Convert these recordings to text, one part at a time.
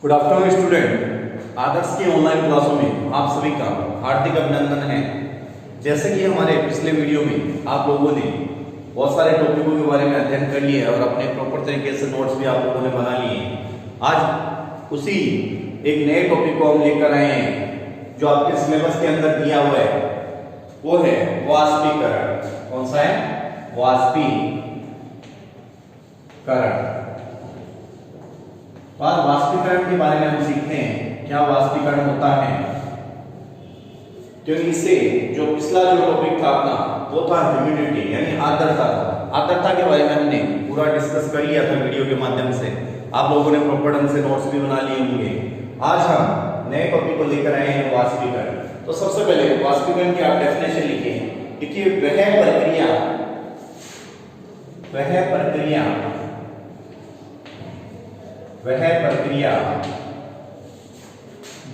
Good afternoon student. आदर्श की online क्लासों में आप सभी का हार्दिक अभिनंदन है। जैसे कि हमारे पिछले वीडियो में आप लोगों ने बहुत सारे टॉपिकों के बारे में अध्ययन कर लिए और अपने प्रॉपर तरीके से नोट्स भी आप लोगों ने बना लिए। आज उसी एक नए टॉपिक को हम लेकर आए हैं जो आपके सिलेबस के अंदर दिया हुआ है, वो है वाष्पीकरण। कौन सा है? वाष्पीकरण। आज वाष्पीकरण के बारे में हम सीखते हैं क्या वाष्पीकरण होता है, क्योंकि इससे जो पिछला जो टॉपिक था अपना वो था ह्यूमिडिटी यानी आर्द्रता। आर्द्रता के बारे में हमने पूरा डिस्कस कर लिया था वीडियो के माध्यम से। आप लोगों ने प्रॉपर ढंग से नोट्स भी बना लिए होंगे। आज हम नए टॉपिक को लेकर आए हैं वाष्पीकरण। तो सबसे पहले वाष्पीकरण की आप डेफिनेशन लिखिए। देखिए, वह प्रक्रिया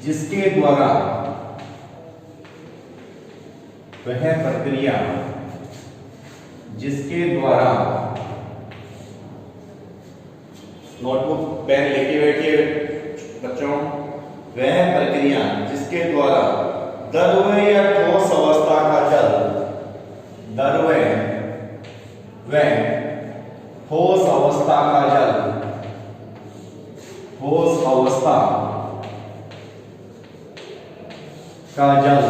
जिसके द्वारा नोटबुक पेन लेके बैठिए बच्चों। वह प्रक्रिया जिसके द्वारा द्रव्य या ठोस अवस्था का जल ठोस अवस्था का जल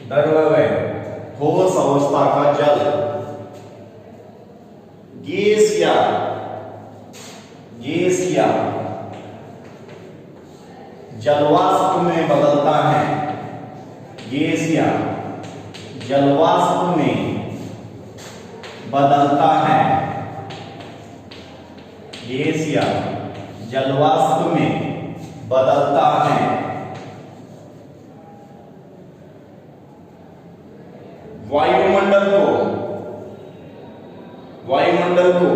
द्रव्य ठोस अवस्था का जल गैस या जलवाष्प में बदलता है। गैस या जलवाष्प में बदलता है। गैस या जलवाष्प में बदलता है। वायुमंडल को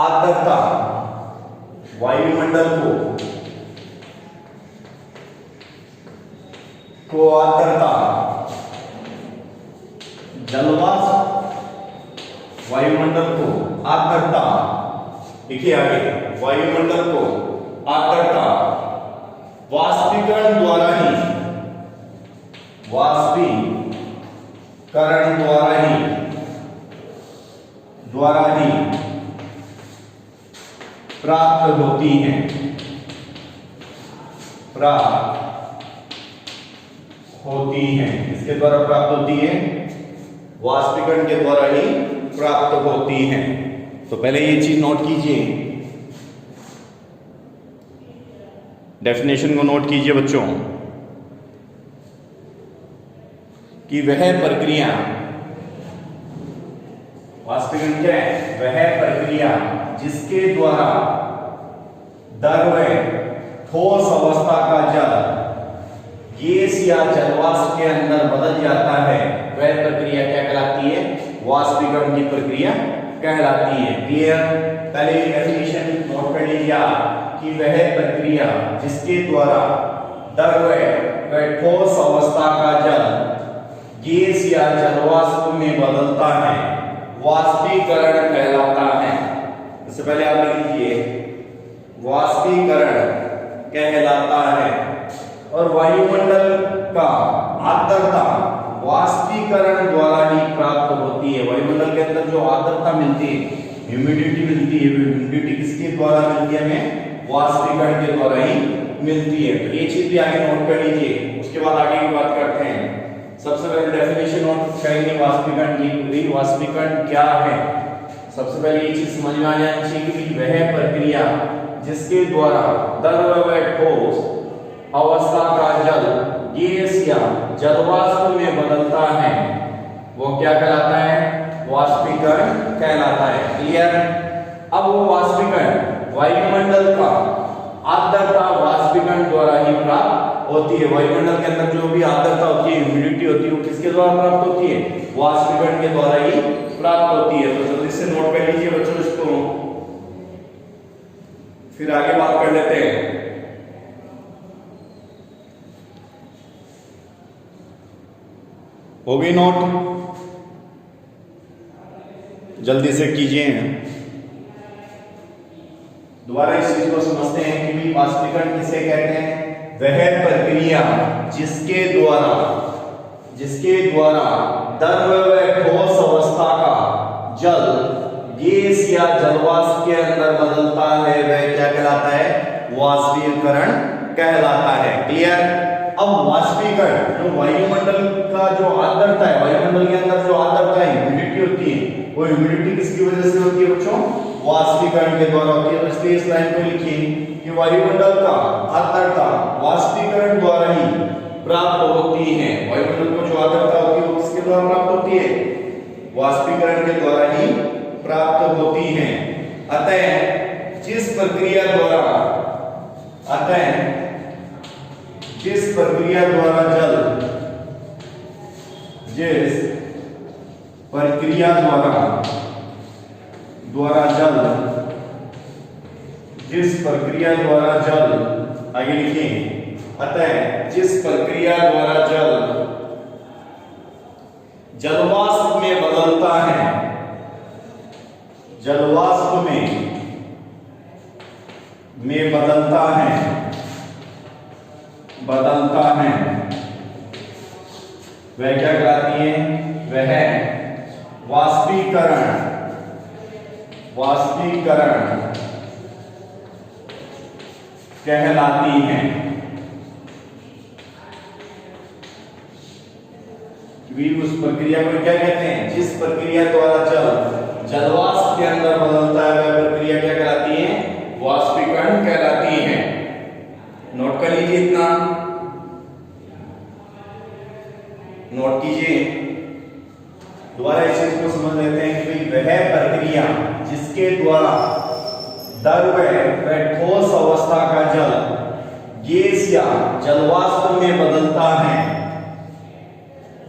आर्द्रता वायुमंडल को आर्द्रता। देखिए आगे, वायुमंडल को आर्द्रता वाष्पीकरण द्वारा ही प्राप्त होती है। इसके द्वारा प्राप्त होती है, वाष्पीकरण के द्वारा ही प्राप्त होती है। तो पहले ये चीज नोट कीजिए, डेफिनेशन को नोट कीजिए बच्चों कि वह प्रक्रिया, वाष्पीकरण क्या है? वह प्रक्रिया जिसके द्वारा द्रव्य ठोस अवस्था का जल गैस या जलवाष्प के अंदर बदल जाता है, वह प्रक्रिया क्या कहलाती है? वाष्पीकरण की प्रक्रिया कहलाती है। क्लियर? पहले डेफिनेशन नोट कर लीजिए कि वह प्रक्रिया जिसके द्वारा द्रव्य ठोस अवस्था का जल गैस या जलवाष्प में बदलता है, वाष्पीकरण कहलाता है। इससे पहले आप लिख लीजिए, वाष्पीकरण कहलाता है। और वायुमंडल का आर्द्रता वाष्पीकरण द्वारा ही प्राप्त होती है। वायुमंडल के अंदर जो आर्द्रता मिलती है, ह्यूमिडिटी मिलती है, ह्यूमिडिटी किसके द्वारा मिलती है? हमें वाष्पीकरण के द्वारा ही मिलती है। तो ये चीज भी आगे नोट कर लीजिए। उसके बाद आगे की बात करते हैं। सबसे पहले डेफिनेशन नोट करेंगे वाष्पीकरण की। वाष्पीकरण क्या है? सबसे पहले ये चीज समझ में आ जानी चाहिए कि वह प्रक्रिया जिसके द्वारा द्रव्य ठोस अवस्था का जल गैस या जलवाष्प में बदलता है, वो क्या कहलाता है? वाष्पीकरण कहलाता है। क्लियर? अब वो वाष्पीकरण वायुमंडल का आर्द्रता वाष्पीकरण द्वारा ही प्राप्त होती है। वायुमंडल के अंदर जो भी आर्द्रता होती है, ह्यूमिडिटी होती है, वो किसके द्वारा प्राप्त होती है? वाष्पीकरण के द्वारा ही प्राप्त होती है। तो जल्दी से नोट कर लीजिए बच्चों इसको, फिर आगे बात कर लेते हैं। हो गई नोट? जल्दी से कीजिए। दोबारा इस चीज को समझते हैं कि भी वाष्पीकरण किसे कहते हैं। वह प्रक्रिया जिसके द्वारा द्रव व ठोस अवस्था का जल गैस या जलवाष्प के अंदर बदलता है वह क्या कहलाता है, वाष्पीकरण कहलाता है। क्लियर। अब वाष्पीकरण जो वायुमंडल का जो आर्द्रता है, वायुमंडल के अंदर जो आर्द्रता है, ह्यूमिडिटी होती है, वो ह्यूमिडिटी किसकी वजह से होती है बच्चों, वाष्पीकरण के द्वारा होती है। तो इसलिए इस लाइन को लिखिए कि वायुमंडल का आर्द्रता वाष्पीकरण द्वारा ही प्राप्त होती है। वायुमंडल को जो आर्द्रता होती है वो किसके द्वारा प्राप्त होती है, वाष्पीकरण के द्वारा ही प्राप्त होती है। अतः जिस प्रक्रिया द्वारा जल आगे लिखें, अतः जिस प्रक्रिया द्वारा जल जलवाष्प में बदलता है, जलवाष्प में बदलता है वह क्या कहलाती है, वह वाष्पीकरण कहलाती है। उस प्रक्रिया को क्या कहते हैं, जिस प्रक्रिया द्वारा जल जलवाष्प के अंदर बदलता है वह प्रक्रिया क्या कहलाती है, वाष्पीकरण कहलाती है। नोट कर लीजिए, इतना नोट कीजिए। दोबारा इस चीज को समझ लेते हैं कि वह प्रक्रिया जिसके द्वारा द्रव व ठोस अवस्था का जल गैस या जलवाष्प में बदलता है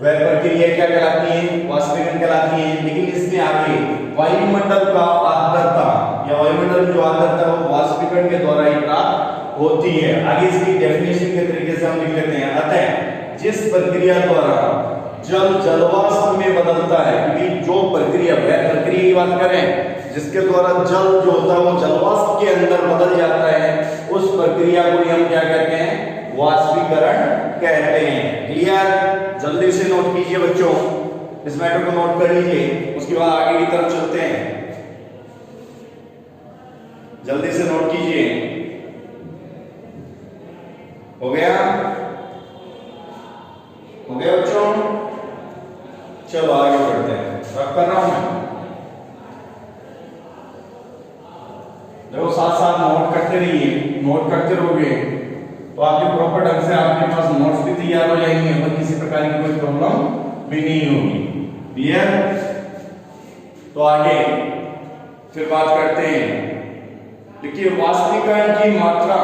वह प्रक्रिया क्या कहलाती है, वाष्पीकरण कहलाती है। लेकिन इसमें आगे वायुमंडल का आर्द्रता या वायुमंडल की जो आर्द्रता है वो वाष्पीकरण के द्वारा ही प्राप्त होती है। आगे इसकी डेफिनेशन के तरीके से हम लिख लेते हैं, अतः जिस प्रक्रिया द्वारा जल जलवाष्प में बदलता है, क्योंकि जो प्रक्रिया वह प्रक्रिया की बात करें जिसके द्वारा जल जो होता है वो जलवाष्प के अंदर बदल जाता है, उस प्रक्रिया को हम क्या कहते हैं, वाष्पीकरण कहते हैं। क्लियर। जल्दी से नोट कीजिए बच्चों, इस मैटर को नोट कर लीजिए, उसके बाद आगे की तरफ चलते हैं। जल्दी से नोट कीजिए। हो गया बच्चों, चलो आगे बढ़ते हैं। रख कर रहा हूं मैं, देखो साथ साथ नोट करते रहिए। नोट करते रहोगे तो आपके प्रॉपर ढंग से आपके पास नोट्स भी तैयार हो जाएंगे और किसी प्रकार की कोई प्रॉब्लम भी नहीं होगी। क्लियर। तो आगे फिर बात करते हैं। देखिए वाष्पीकरण की मात्रा,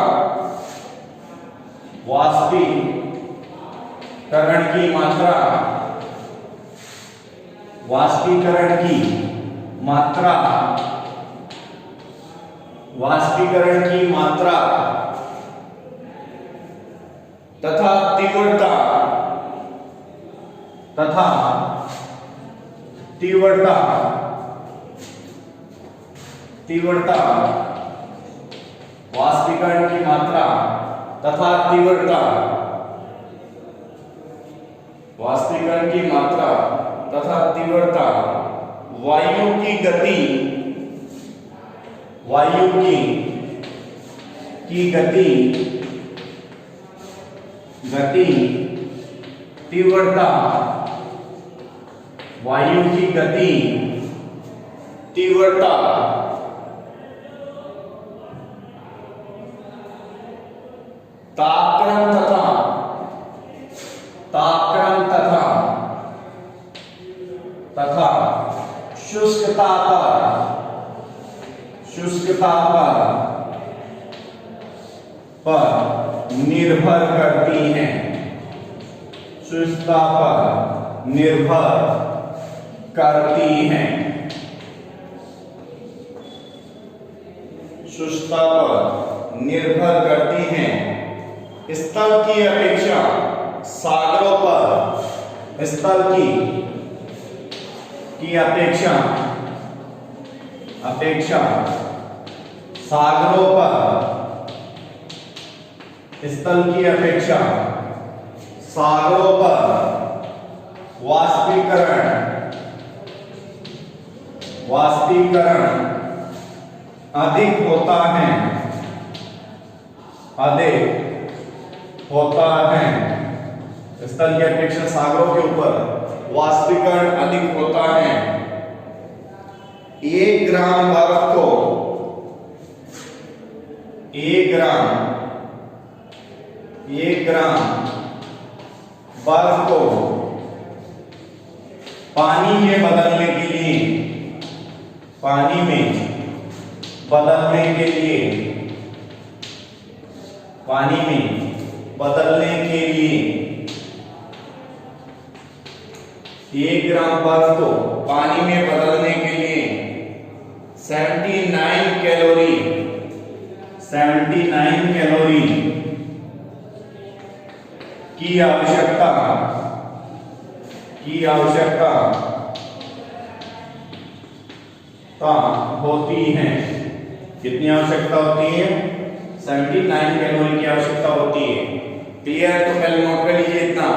वाष्पीकरण की मात्रा तथा तीव्रता वाष्पीकरण की मात्रा तथा तीव्रता, वाष्पीकरण की मात्रा तथा तीव्रता, वायु की गति, तीव्रता, वायु की गति, तीव्रता, तापक्रम तथा शुष्कता पर निर्भर करती हैं। शुष्कता पर निर्भर करती हैं। शुष्कता पर निर्भर करती हैं। स्थल की अपेक्षा सागरों पर, स्थल की अपेक्षा सागरों पर स्थल की अपेक्षा सागरों पर वाष्पीकरण अधिक होता है स्थल की अपेक्षा सागरों के ऊपर वाष्पीकरण अधिक होता है। 1 ग्राम बर्फ को 1 ग्राम बर्फ को पानी में बदलने के लिए एक ग्राम बर्फ को पानी में बदलने के लिए 79 कैलोरी की आवश्यकता होती है। कितनी आवश्यकता होती है? 79 कैलोरी की आवश्यकता होती है। क्लियर? तो पहले नोट कर लीजिए इतना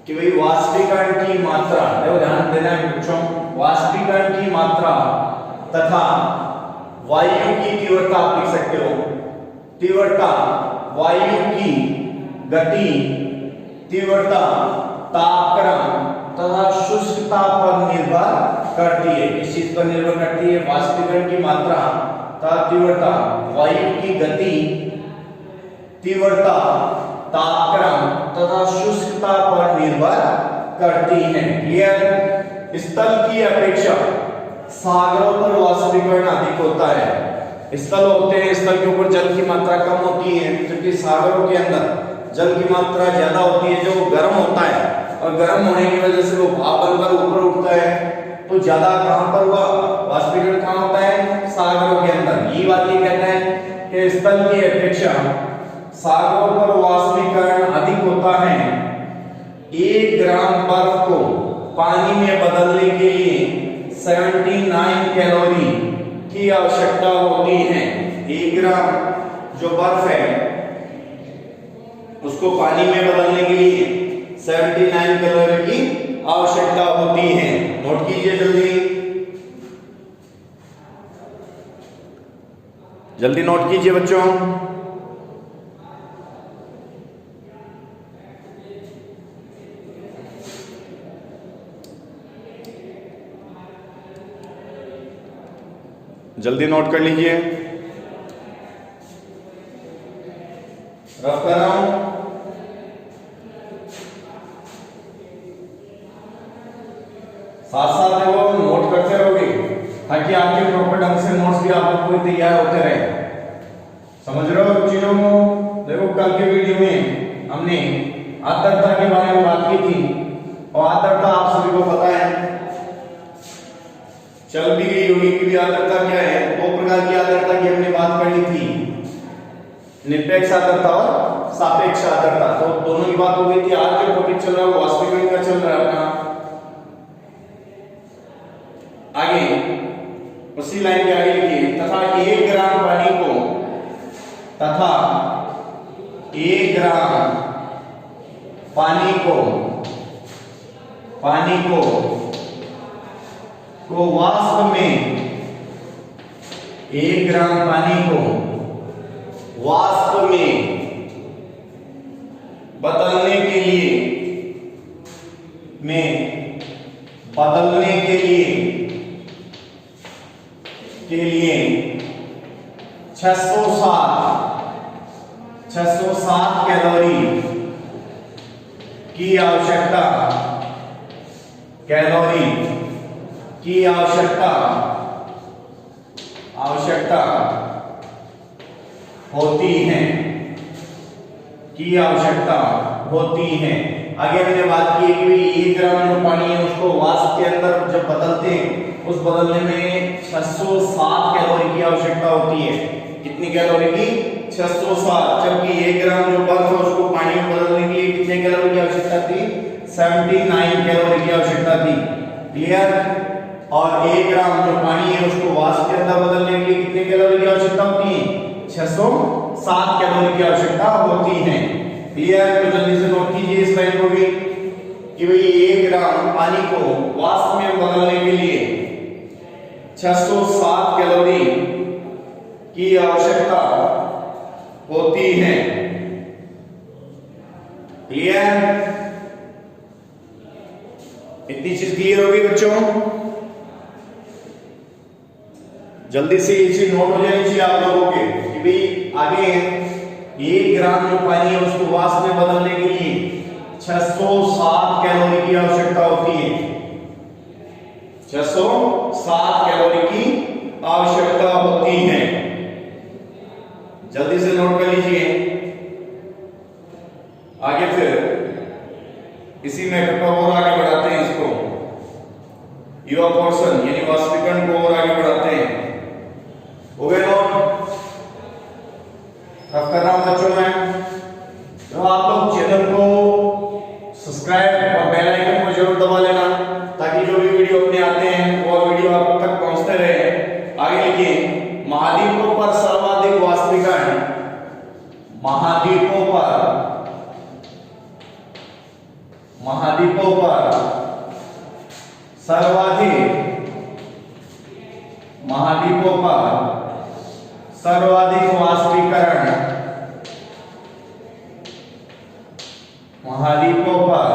कि भाई वाष्पीकरण की मात्रा, देखो ध्यान देना है बच्चों, वाष्पीकरण की मात्रा तथा वायु की तीव्रता आप लिख सकते हो। तीव्रता वायु की गति, तीव्रता तापक्रम तथा शुष्कता पर निर्भर करती है। किस चीज पर निर्भर करती है? वाष्पीकरण की मात्रा तथा तीव्रता वायु की गति, तीव्रता तापक्रम तथा शुष्कता पर निर्भर करती है। क्लियर? स्थल की अपेक्षा सागरों पर वाष्पीकरण अधिक होता है। स्थल होते हैं, स्थल के ऊपर जल की मात्रा कम होती है, जबकि सागरों के अंदर जल की मात्रा ज्यादा होती है, जो गर्म होता है और गर्म होने की वजह से वो भाप बनकर ऊपर उठता है। तो ज्यादा कहां पर हुआ? वाष्पीकरण कहां होता है? सागरों के अंदर। ये बात ये कहता है कि स्थल की अपेक्षा सागरों पर वाष्पीकरण अधिक होता है। 1 ग्राम बर्फ को पानी में बदलने के लिए 79 कैलोरी की आवश्यकता होती है। 1 ग्राम जो बर्फ है उसको पानी में बदलने के लिए 79 कैलोरी की आवश्यकता होती है। नोट कीजिए जल्दी नोट कीजिए बच्चों। जल्दी नोट कर लीजिए। रफ कर रहा हूं। साथ साथ देखो नोट करते रहोगे ताकि आपके प्रॉपर ढंग से नोट्स भी आप लोग को तैयार होते रहे। समझ रहे हो चीजों को? देखो कल के वीडियो में हमने आर्द्रता के बारे में बात की थी और आर्द्रता आप सभी को पता है, चल भी गई होगी कि आर्द्रता क्या है। 2 प्रकार की आर्द्रता की हमने बात कर ली थी, निरपेक्ष आर्द्रता और सापेक्ष आर्द्रता। तो दोनों की बात हो गई थी। आज जो टॉपिक चल रहा है वो वाष्पीकरण का चल रहा है अपना। आगे उसी लाइन के आगे लिखिए, तथा 1 ग्राम पानी को वाष्प में 1 ग्राम पानी को वाष्प में बदलने के लिए 607 कैलोरी की आवश्यकता होती है। आगे मैंने बात की कि 1 ग्राम जो पानी है उसको वाष्प के अंदर जब बदलते हैं उस बदलने में 607 कैलोरी की आवश्यकता होती है। कितनी कैलोरी की? 607। जबकि 1 ग्राम जो बर्फ है उसको पानी में बदलने के लिए कितने कैलोरी की आवश्यकता थी? 79 कैलोरी की आवश्यकता थी। क्लियर? और 1 ग्राम जो पानी है उसको वाष्प 607 कैलोरी की आवश्यकता होती है। क्लियर? तो जल्दी से नोट कीजिए इस लाइन को भी कि भाई 1 ग्राम पानी को वाष्प में बदलने के लिए 607 कैलोरी की आवश्यकता होती है। क्लियर? इतनी चीज क्लियर होगी बच्चों? जल्दी से ये चीज नोट हो जानी चाहिए आप लोगों के कि भाई आगे 1 ग्राम जो पानी है उसको वाष्प में बदलने के लिए 607 कैलोरी की आवश्यकता होती है। 607 कैलोरी की आवश्यकता होती है। जल्दी से नोट कर लीजिए। आगे फिर इसी में और आगे बढ़ाते हैं इसको, इवापोरेशन यानी वाष्पीकरण को और आगे बढ़ाते हैं। हो गए नोट? अब कर रहा हूं बच्चों मैं, तो आप लोग चैनल को सब्सक्राइब और बेल आइकन को जरूर दबा लेना ताकि जो भी वीडियो अपने आते हैं वो वीडियो आप तक पहुंचते रहे। आगे लिखिए, महाद्वीपों पर सर्वाधिक वाष्पीकरण, महाद्वीपों पर सर्वाधिक वाष्पीकरण, महाद्वीपों पर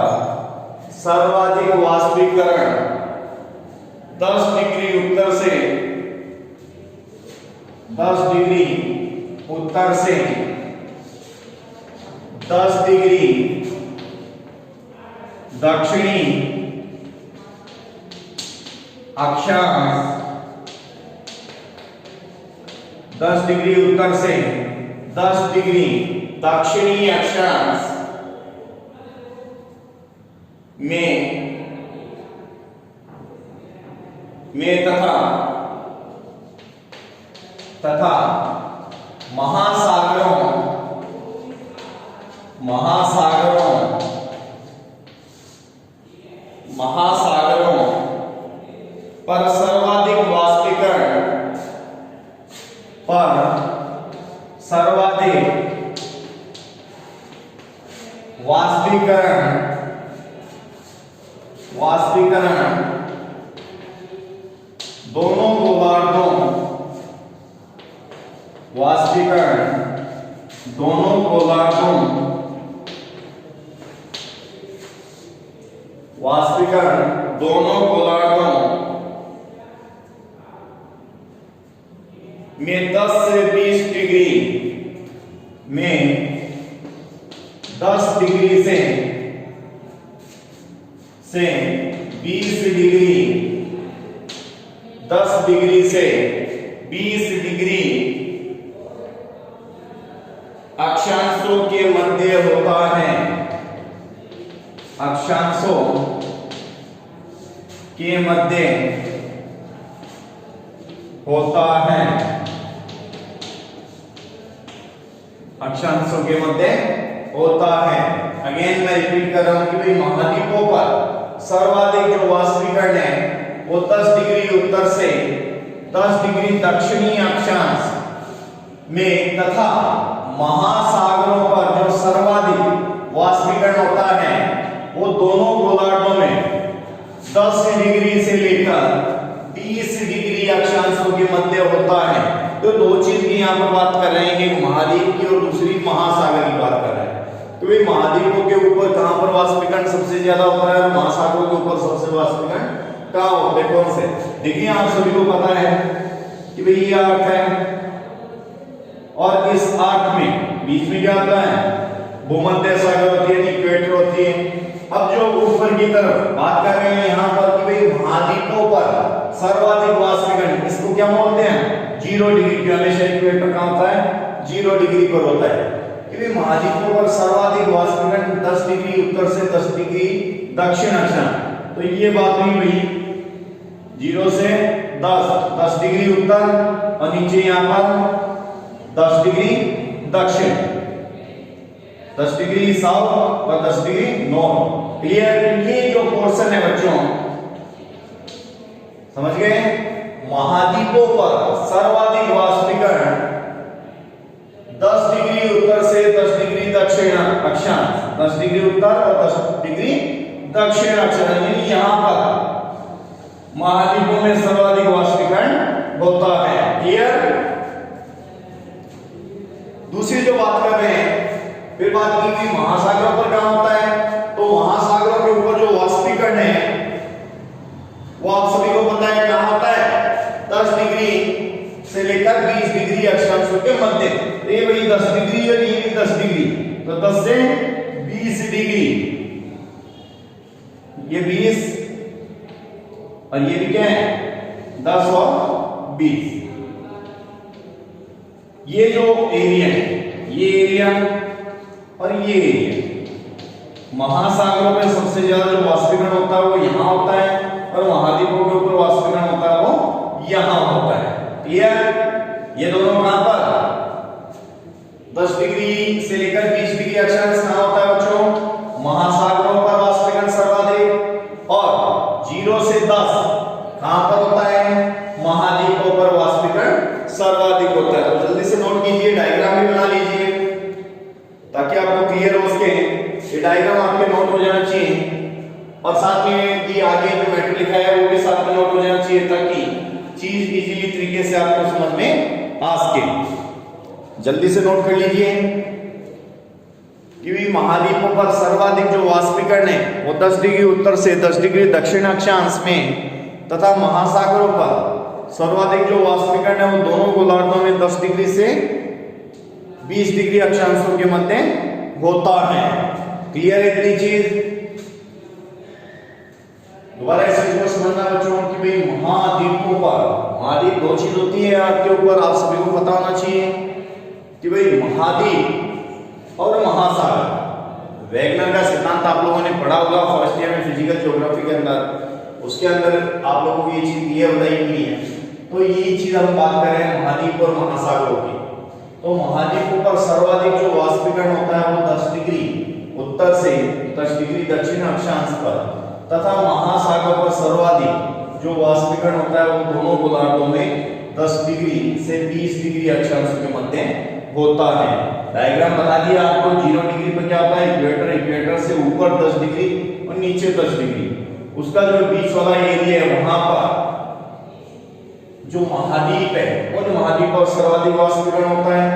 सर्वाधिक वाष्पीकरण 10 डिग्री उत्तर से 10 डिग्री उत्तर से 10 डिग्री दक्षिणी अक्षांश, 10 डिग्री उत्तर से 10 डिग्री दक्षिणी अक्षांश में तथा महासागरों पर सर्वाधिक वाष्पीकरण दोनों गोलार्धों में 10 से 20 डिग्री में 10 डिग्री से 20 डिग्री 10 डिग्री से 20 डिग्री अक्षांशों के मध्य होता है। अक्षांशों के मध्य होता है। अक्षांशों के मध्य होता है। अगेन मैं रिपीट कर रहा हूं कि भाई महाद्वीपों पर सर्वाधिक जो वाष्पीकरण है वो 10 डिग्री उत्तर से 10 डिग्री दक्षिणी अक्षांश में तथा महासागरों पर जो सर्वाधिक वाष्पीकरण होता है वो दोनों गोलार्धों में 10 डिग्री से लेकर 20 डिग्री अक्षांशों के मध्य होता है। तो दो चीज की यहाँ पर बात कर रहे हैं, एक महाद्वीप की और दूसरी महासागर की बात कर रहे हैं। तो ये महाद्वीपों के ऊपर कहां पर वाष्पीकरण सबसे ज्यादा होता है और महासागरों के ऊपर सबसे वाष्पीकरण कहां होता है, कौन से? देखिए आप सभी को पता है कि भाई ये अर्थ है और इस अर्थ में बीच में क्या आता है? भूमध्य सागर होती है, इक्वेटर होती है। अब जो ऊपर की तरफ बात कर रहे हैं यहाँ पर कि भाई महाद्वीपों पर सर्वाधिक वाष्पीकरण, इसको क्या बोलते हैं? 0 डिग्री की। हमेशा इक्वेटर कहां होता है? 0 डिग्री पर होता है। कि भाई महाद्वीपों पर सर्वाधिक वाष्पीकरण 10 डिग्री उत्तर से 10 डिग्री दक्षिण अक्षांश। तो ये बात हुई भाई 0 से 10 डिग्री उत्तर और नीचे यहाँ पर 10 डिग्री दक्षिण, 10 डिग्री साउथ और 10 डिग्री नॉर्थ। क्लियर? ये जो पोर्शन है बच्चों, समझ गए? महाद्वीपों पर सर्वाधिक वाष्पीकरण 10 डिग्री उत्तर और 10 डिग्री दक्षिण अक्षांश, यानी यहां पर महाद्वीपों में सर्वाधिक वाष्पीकरण होता है। क्लियर? दूसरी जो बात कर रहे हैं, फिर बात की कि महासागरों पर क्या होता है, तो महासागरों के ऊपर जो वाष्पीकरण है वो आप सभी को पता है क्या होता है, 10 डिग्री से लेकर 20 डिग्री अक्षांशों के मध्य। ये वही 10 डिग्री और ये भी 10 डिग्री, तो 10 से 20 डिग्री, ये 20 और ये भी क्या है 10 और 20। ये जो एरिया है, ये एरिया और ये एरिया, महासागरों में सबसे ज्यादा जो वाष्पीकरण होता है वो यहां होता है, और महाद्वीपों के ऊपर वाष्पीकरण होता है वो यहां होता है। क्लियर? ये दोनों कहां पर 10 डिग्री से लेकर 20 डिग्री अक्षांश कहां होता है बच्चों, महासागरों पर वाष्पीकरण सर्वाधिक, और 0 से 10 कहां पर होता है, महाद्वीपों पर वाष्पीकरण सर्वाधिक होता है। तो जल्दी से नोट कीजिए, डायग्राम भी बना लीजिए ताकि आपको क्लियर हो सके। ये डायग्राम आपके नोट हो जाना चाहिए, और साथ में ये आगे जो मैटर लिखा है वो भी साथ में नोट हो जाना चाहिए, ताकि चीज इजीली तरीके से आपको समझ में आ सके। जल्दी से नोट कर लीजिए कि महाद्वीपों पर सर्वाधिक जो वाष्पीकरण है वो 10 डिग्री उत्तर से 10 डिग्री दक्षिण अक्षांश में, तथा महासागरों पर सर्वाधिक जो वाष्पीकरण है वो दोनों गोलार्धों में 10 डिग्री से 20 डिग्री अक्षांशों के मध्य होता है। क्लियर है इतनी चीज? दोबारा इसे समझना बच्चों कि भाई महाद्वीपों पर, महाद्वीप दो चीज होती है आपके ऊपर, आप सभी को पता होना चाहिए कि भाई महाद्वीप और महासागर। वैगनर का सिद्धांत आप लोगों ने पढ़ा होगा फर्स्ट ईयर में फिजिकल ज्योग्राफी के अंदर, उसके अंदर आप लोगों को ये चीज क्लियर बताई गई है। तो ये चीज हम बात कर रहे हैं महाद्वीप और महासागरों की। तो महाद्वीपों पर सर्वाधिक जो वाष्पीकरण होता है वो 10 डिग्री उत्तर से 10 डिग्री दक्षिण अक्षांश पर, तथा महासागरों पर सर्वाधिक जो वाष्पीकरण होता है वो दोनों गोलार्धों में 10 डिग्री से 20 डिग्री अक्षांशों के मध्य होता है। डायग्राम बता दिया आपको। 0 डिग्री पर क्या होता है, इक्वेटर, इक्वेटर से ऊपर 10 डिग्री और नीचे 10 डिग्री, उसका जो बीच वाला एरिया है वहां पर जो महाद्वीप है उन महाद्वीप पर सर्वाधिक वाष्पीकरण होता है,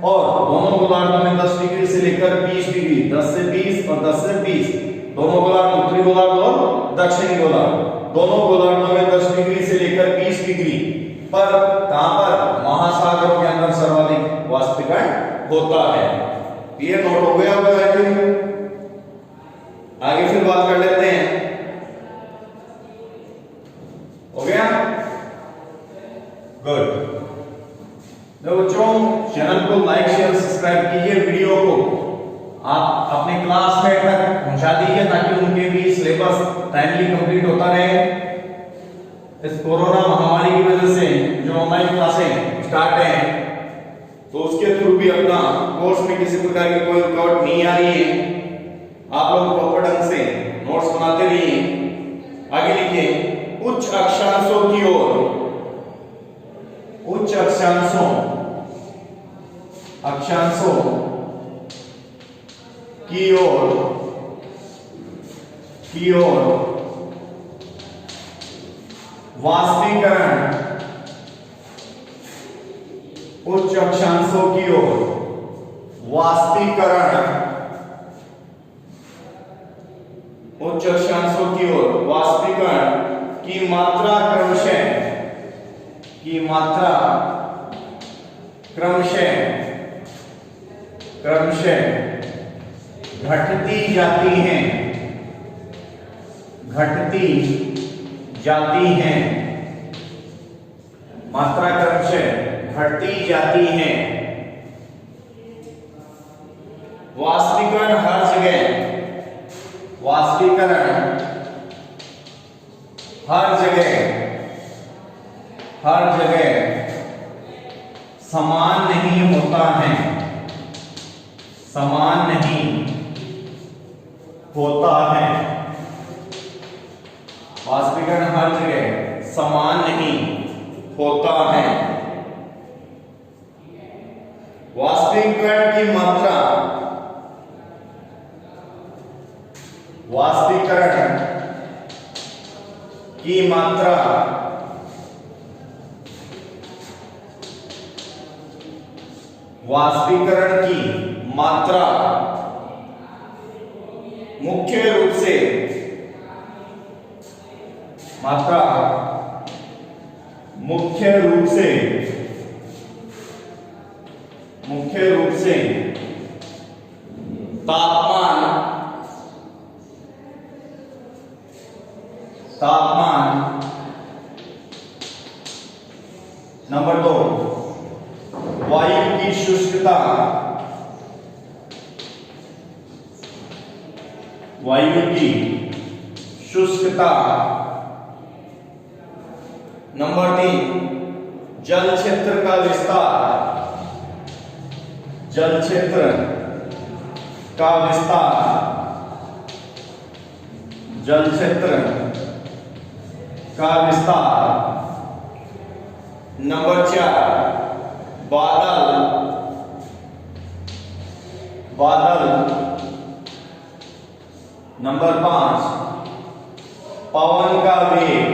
और दोनों गोलार्धों में 10 डिग्री से लेकर 20 डिग्री, 10 से 20 और 10 से 20, दोनों गोलार्ध, उत्तरी गोलार्ध और दक्षिणी गोलार्ध, दोनों गोलार्धों में 10 डिग्री से लेकर 20 डिग्री पर कहां पर, महासागरों के अंदर सर्वाधिक वाष्पीकरण होता है। ये नोट हो गया होगा। आगे फिर बात कर लेते हैं। हो गया? गुड। तो बच्चों चैनल को लाइक शेयर सब्सक्राइब कीजिए, वीडियो को आप अपने क्लासमेट तक पहुंचा दीजिए ताकि उनके भी सिलेबस टाइमली कंप्लीट होता रहे। इस कोरोना महामारी की वजह से जो ऑनलाइन क्लासें स्टार्ट हैं तो उसके थ्रू भी अपना कोर्स में किसी प्रकार की कोई रुकावट नहीं आ रही है। आप लोग प्रॉपर ढंग से नोट्स बनाते रहिए। आगे लिखिए, उच्च अक्षांशों की ओर, उच्च अक्षांशों की ओर वाष्पीकरण, उच्च अक्षांशों की ओर वाष्पीकरण, उच्च अक्षांशों की ओर वाष्पीकरण की मात्रा क्रमशः घटती जाती हैं, मात्रा क्रमशः घटती जाती है। वाष्पीकरण हर जगह समान नहीं होता है, वाष्पीकरण हर जगह समान नहीं होता है। वाष्पीकरण की मात्रा मात्रा वाष्पीकरण की मात्रा मुख्य रूप से तापमान नंबर 2 वायु की शुष्कता नंबर 3 जल क्षेत्र का विस्तार नंबर 4 बादल नंबर 5 पवन का वेग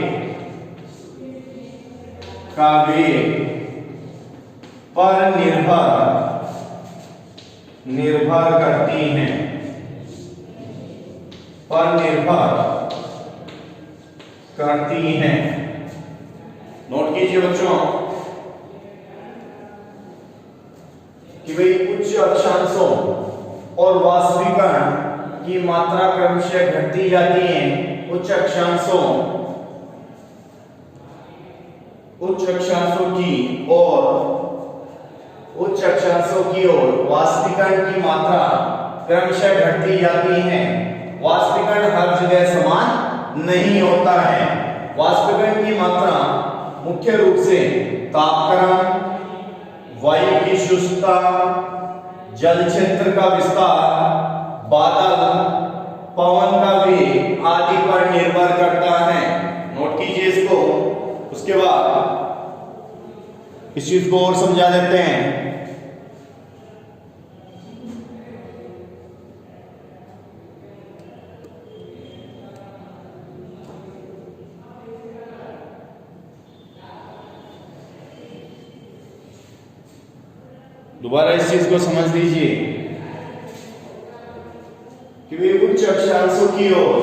पर निर्भर करती हैं। नोट कीजिए बच्चों कि भाई उच्च अक्षांशों और वाष्पीकरण की मात्रा क्रमशः घटती जाती है। उच्च अक्षांशों की ओर वाष्पीकरण की मात्रा क्रमशः घटती जाती है। वाष्पीकरण हर जगह समान नहीं होता है। वाष्पीकरण की मात्रा मुख्य रूप से तापक्रम, वायु की शुष्कता, जल क्षेत्र का विस्तार, बादल, पवन का वेग आदि पर निर्भर करता है। नोट कीजिए इसको। उसके बाद इस चीज को और समझा देते हैं। दोबारा इस चीज को समझ लीजिए कि वे उच्च अक्षांशों की ओर,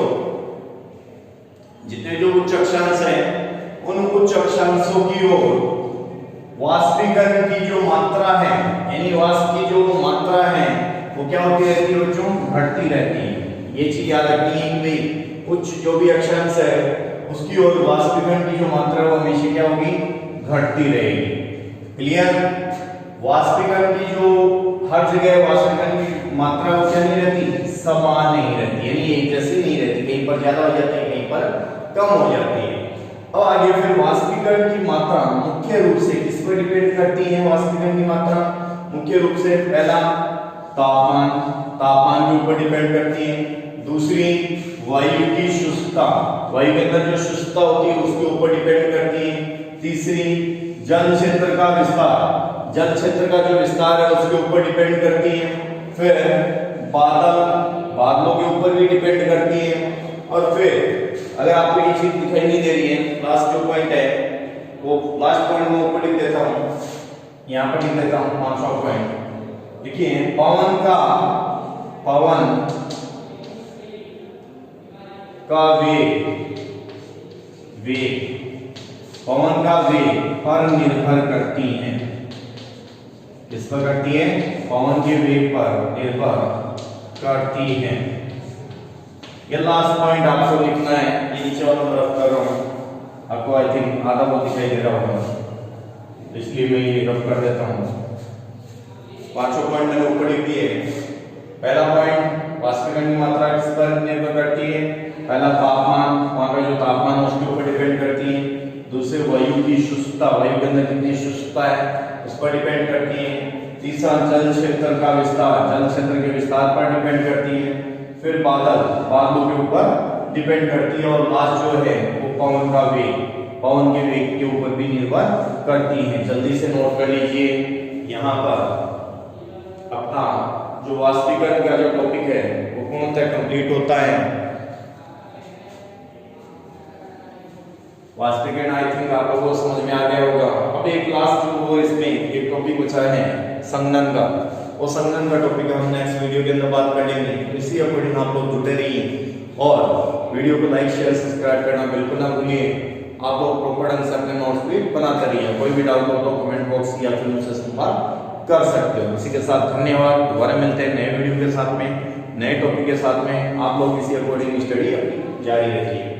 जितने जो उच्च अक्षांश हैं उन उच्च अक्षांशों की ओर वाष्पीकरण की जो मात्रा है, यानी वाष्प की जो मात्रा है वो क्या होती रहती है बच्चों? घटती रहती है। ये चीज याद रखनी है कि उच्च जो भी अक्षांश है उसकी ओर वाष्पीकरण की जो मात्रा है वो हमेशा क्या होगी? घटती रहेगी। क्लियर? वाष्पीकरण की जो हर जगह वाष्पीकरण की मात्रा वो क्या नहीं रहती? समान नहीं रहती, यानी एक जैसी नहीं रहती। कहीं पर ज्यादा हो जाती है, कहीं पर कम हो जाती है। अब आगे फिर वाष्पीकरण की मात्रा मुख्य रूप से किस पर डिपेंड करती है? वाष्पीकरण की मात्रा मुख्य रूप से पहला तापमान के ऊपर डिपेंड करती है। दूसरी वायु की शुष्कता, वायु के अंदर जो शुष्कता होती है उसके ऊपर डिपेंड करती है। तीसरी जल क्षेत्र का विस्तार, जल क्षेत्र का जो विस्तार है उसके ऊपर डिपेंड करती है। फिर बादलों के ऊपर भी डिपेंड करती है। और फिर अगर आपको ये चीज दिखाई नहीं दे रही है, लास्ट जो पॉइंट है वो लास्ट पॉइंट में ऊपर लिख देता हूं, यहां पर लिख देता हूं 5वां पॉइंट। देखिए पवन का वेग पर निर्भर करती है। किस पर करती है? पवन के वेग पर निर्भर करती है। ये लास्ट पॉइंट आपको लिखना है। ये नीचे वाला रफ कर रहा हूं, आपको आई थिंक आधा बहुत दिखाई दे रहा होगा, इसलिए मैं ये रफ कर देता हूं। 5वां पॉइंट मैंने ऊपर लिख दिए। पहला पॉइंट वाष्पीकरण की मात्रा किस पर निर्भर करती है? पहला तापमान, वहां का जो तापमान है उसके ऊपर डिपेंड करती है। दूसरे वायु की शुष्कता, वायु के अंदर कितनी शुष्कता है उस पर डिपेंड करती है। तीसरा जल क्षेत्र का विस्तार, जल क्षेत्र के विस्तार पर डिपेंड करती है। फिर बादलों के ऊपर डिपेंड करती है। और लास्ट जो है वो पवन के वेग के ऊपर भी निर्भर करती है। जल्दी से नोट कर लीजिए। यहाँ पर अपना जो वाष्पीकरण का जो टॉपिक है वो पूर्णतः कंप्लीट होता है। वाष्पीकरण आई थिंक आप लोगों को समझ में आ गया होगा। अब एक लास्ट जो वो इसमें एक टॉपिक बचा है संघनन का, वो संघनन का टॉपिक हम नेक्स्ट वीडियो के अंदर बात कर लेंगे। इसी अकॉर्डिंग आप लोग जुटे रहिए और वीडियो को लाइक शेयर सब्सक्राइब करना बिल्कुल ना भूलिए। आप लोग प्रॉपर ढंग से अपने नोट्स भी बनाते रहिए। कोई भी डाउट हो तो कमेंट बॉक्स या फिर मुझसे संपर्क कर सकते हो। इसी के साथ धन्यवाद। दोबारा मिलते हैं नए वीडियो के साथ में, नए टॉपिक के साथ में। आप लोग इसी अकॉर्डिंग स्टडी अपनी जारी रखिए।